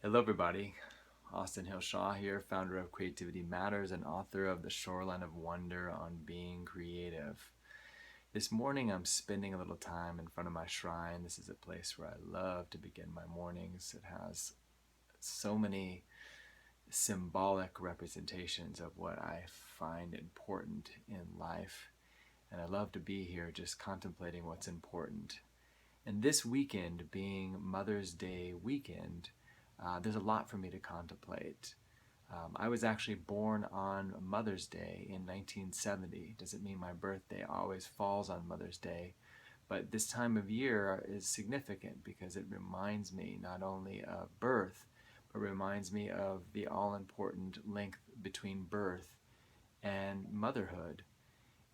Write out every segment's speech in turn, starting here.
Hello, everybody. Austin Hillshaw here, founder of Creativity Matters and author of The Shoreline of Wonder on Being Creative. This morning, I'm spending a little time in front of my shrine. This is a place where I love to begin my mornings. It has so many symbolic representations of what I find important in life. And I love to be here just contemplating what's important. And this weekend, being Mother's Day weekend, there's a lot for me to contemplate. I was actually born on Mother's Day in 1970. Doesn't mean my birthday always falls on Mother's Day, but this time of year is significant because it reminds me not only of birth, but reminds me of the all-important link between birth and motherhood.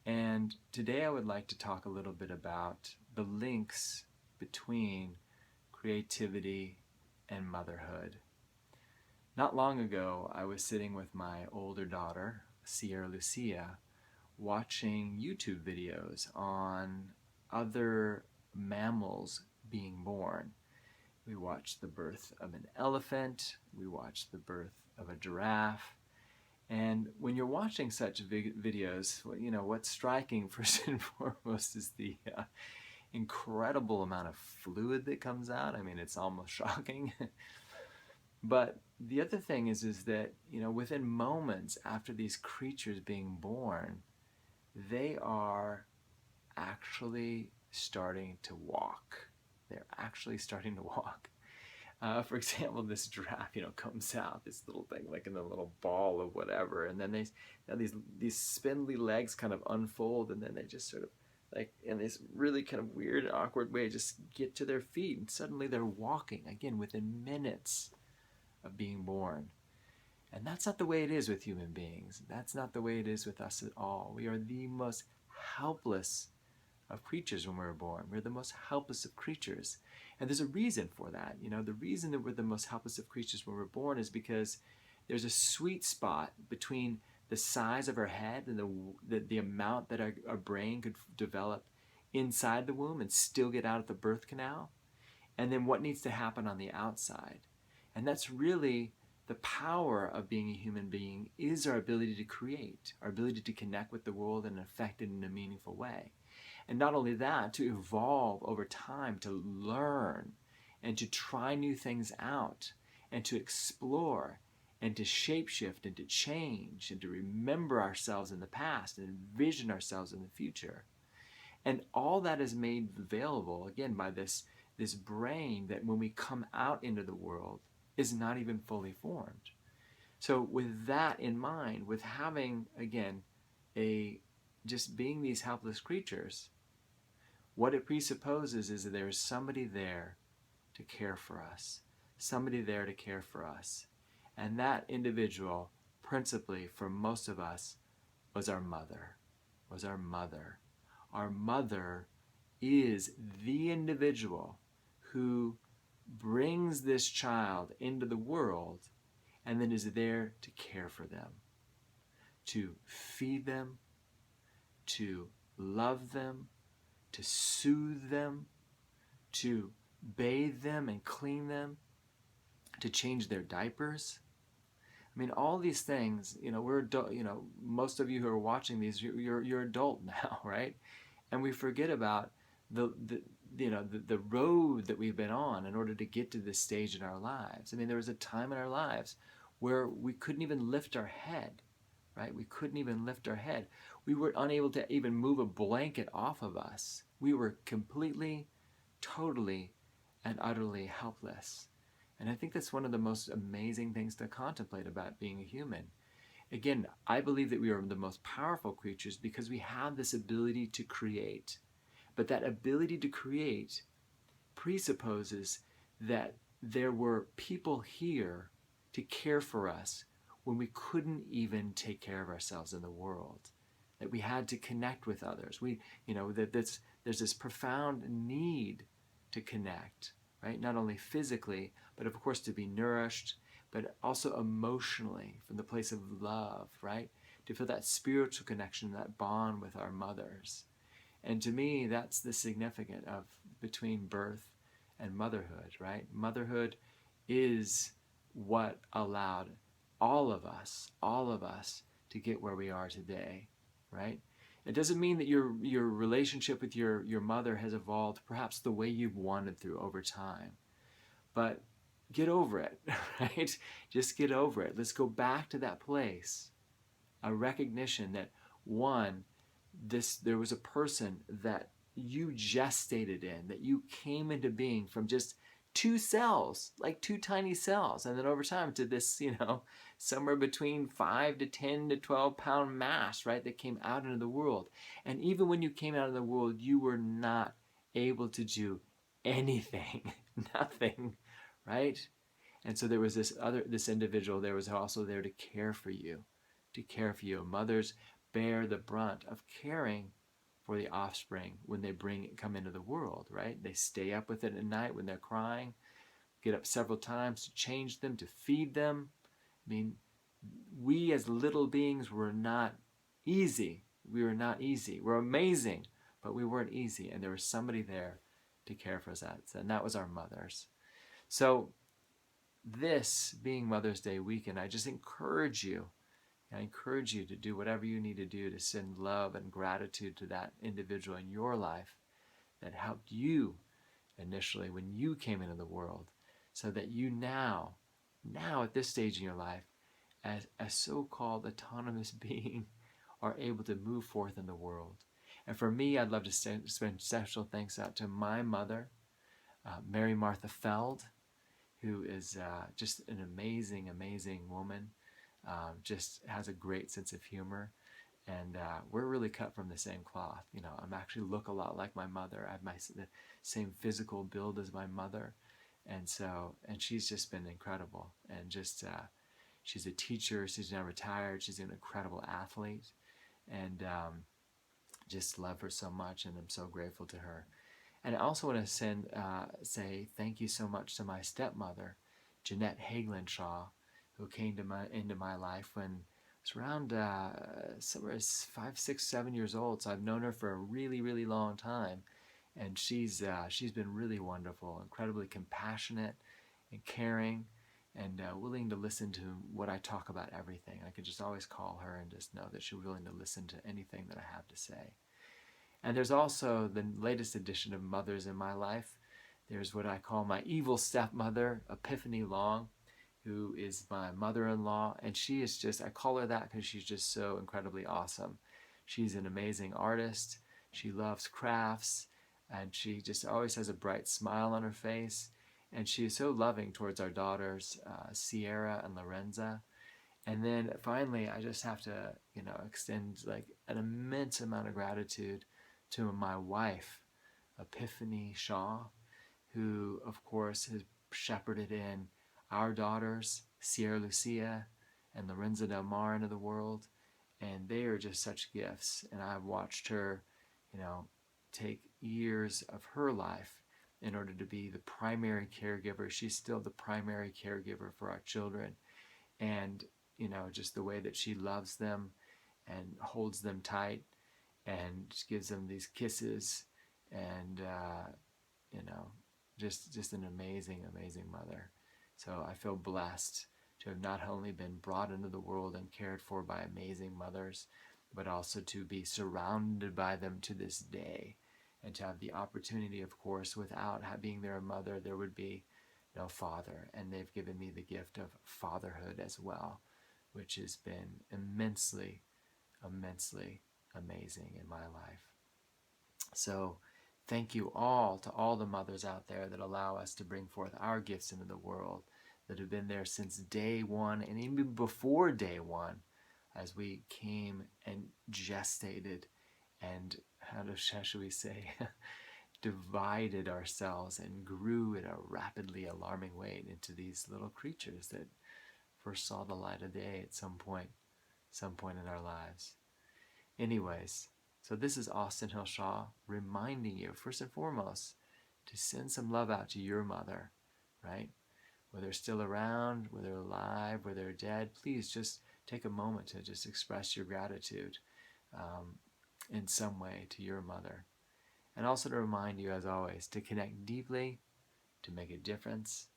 And today I would like to talk a little bit about the links between creativity and motherhood. Not long ago, I was sitting with my older daughter, Sierra Lucia, watching YouTube videos on other mammals being born. We watched the birth of an elephant, we watched the birth of a giraffe, and when you're watching such videos, what's striking first and foremost is the incredible amount of fluid that comes out. I mean, it's almost shocking. But the other thing is that, within moments after these creatures being born, they are actually starting to walk. They're actually starting to walk. For example, this giraffe, comes out, this little thing, like in a little ball of whatever, and then these spindly legs kind of unfold, and then they just sort of, like, in this really kind of weird, awkward way, just get to their feet, and suddenly they're walking again within minutes of being born. And that's not the way it is with human beings. That's not the way it is with us at all. We are the most helpless of creatures when we're born. We're the most helpless of creatures. And there's a reason for that. The reason that we're the most helpless of creatures when we're born is because there's a sweet spot between the size of our head and the amount that our brain could develop inside the womb and still get out of the birth canal, and then what needs to happen on the outside. And that's really the power of being a human being, is our ability to create, our ability to connect with the world and affect it in a meaningful way. And not only that, to evolve over time, to learn and to try new things out and to explore and to shapeshift and to change and to remember ourselves in the past and envision ourselves in the future. And all that is made available, again, by this brain that when we come out into the world is not even fully formed. So with that in mind, with having, again, just being these helpless creatures, what it presupposes is that there is somebody there to care for us, somebody there to care for us. And that individual, principally for most of us, was our mother, was our mother. Our mother is the individual who brings this child into the world and then is there to care for them, to feed them, to love them, to soothe them, to bathe them and clean them, to change their diapers. I mean, all these things, we're adult, most of you who are watching these, you're adult now, right? And we forget about the road that we've been on in order to get to this stage in our lives. I mean, there was a time in our lives where we couldn't even lift our head, right? We couldn't even lift our head. We were unable to even move a blanket off of us. We were completely, totally, and utterly helpless. And I think that's one of the most amazing things to contemplate about being a human. Again, I believe that we are the most powerful creatures because we have this ability to create. But that ability to create presupposes that there were people here to care for us when we couldn't even take care of ourselves in the world. That we had to connect with others. There's this profound need to connect, right? Not only physically, but of course to be nourished, but also emotionally from the place of love, right? To feel that spiritual connection, that bond with our mothers. And to me, that's the significance of between birth and motherhood, right? Motherhood is what allowed all of us to get where we are today, right? It doesn't mean that your relationship with your mother has evolved perhaps the way you've wanted through over time, but get over it, right? Just get over it. Let's go back to that place, a recognition that one, there was a person that you gestated in, that you came into being from just two cells, like two tiny cells, and then over time to this, somewhere between 5 to 10 to 12 pound mass, right, that came out into the world. And even when you came out of the world, you were not able to do anything, nothing, right? And so there was this individual, there was also there to care for you, to care for you. Mothers bear the brunt of caring for the offspring when they come into the world, right? They stay up with it at night when they're crying, get up several times to change them, to feed them. I mean, we as little beings were not easy. We were not easy. We're amazing, but we weren't easy. And there was somebody there to care for us, and that was our mothers. So this being Mother's Day weekend, I encourage you to do whatever you need to do to send love and gratitude to that individual in your life that helped you initially when you came into the world, so that you now at this stage in your life, as a so-called autonomous being, are able to move forth in the world. And for me, I'd love to spend special thanks out to my mother, Mary Martha Feld, who is just an amazing, amazing woman. Just has a great sense of humor, and we're really cut from the same cloth. I'm actually look a lot like my mother. I have the same physical build as my mother, and she's just been incredible. And just she's a teacher. She's now retired. She's an incredible athlete, and just love her so much, and I'm so grateful to her. And I also want to say thank you so much to my stepmother, Jeanette Hagelin Shaw, who came into my life when I was around somewhere 5, 6, 7 years old. So I've known her for a really, really long time, and she's been really wonderful, incredibly compassionate and caring, and willing to listen to what I talk about. Everything I could just always call her and just know that she's willing to listen to anything that I have to say. And there's also the latest edition of mothers in my life. There's what I call my evil stepmother, Epiphany Long, who is my mother-in-law. And she is I call her that because she's just so incredibly awesome. She's an amazing artist. She loves crafts, and she just always has a bright smile on her face. And she is so loving towards our daughters, Sierra and Lorenza. And then finally, I just have to, extend like an immense amount of gratitude to my wife, Epiphany Shaw, who, of course, has shepherded in our daughters, Sierra Lucia and Lorenza Del Mar, into the world. And they are just such gifts. And I've watched her, take years of her life in order to be the primary caregiver. She's still the primary caregiver for our children. And, just the way that she loves them and holds them tight and just gives them these kisses, and just an amazing, amazing mother. So I feel blessed to have not only been brought into the world and cared for by amazing mothers, but also to be surrounded by them to this day, and to have the opportunity, of course, without being their mother, there would be no father. And they've given me the gift of fatherhood as well, which has been immensely, immensely amazing in my life. So thank you all to all the mothers out there that allow us to bring forth our gifts into the world, that have been there since day one and even before day one, as we came and gestated and, how should we say, divided ourselves and grew at a rapidly alarming rate into these little creatures that first saw the light of day at some point in our lives. Anyways, so this is Austin Hill Shaw reminding you, first and foremost, to send some love out to your mother, right? Whether they're still around, whether they're alive, whether they're dead, please just take a moment to just express your gratitude in some way to your mother. And also to remind you, as always, to connect deeply, to make a difference,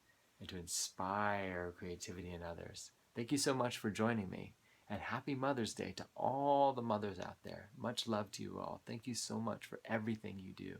and to inspire creativity in others. Thank you so much for joining me. And happy Mother's Day to all the mothers out there. Much love to you all. Thank you so much for everything you do.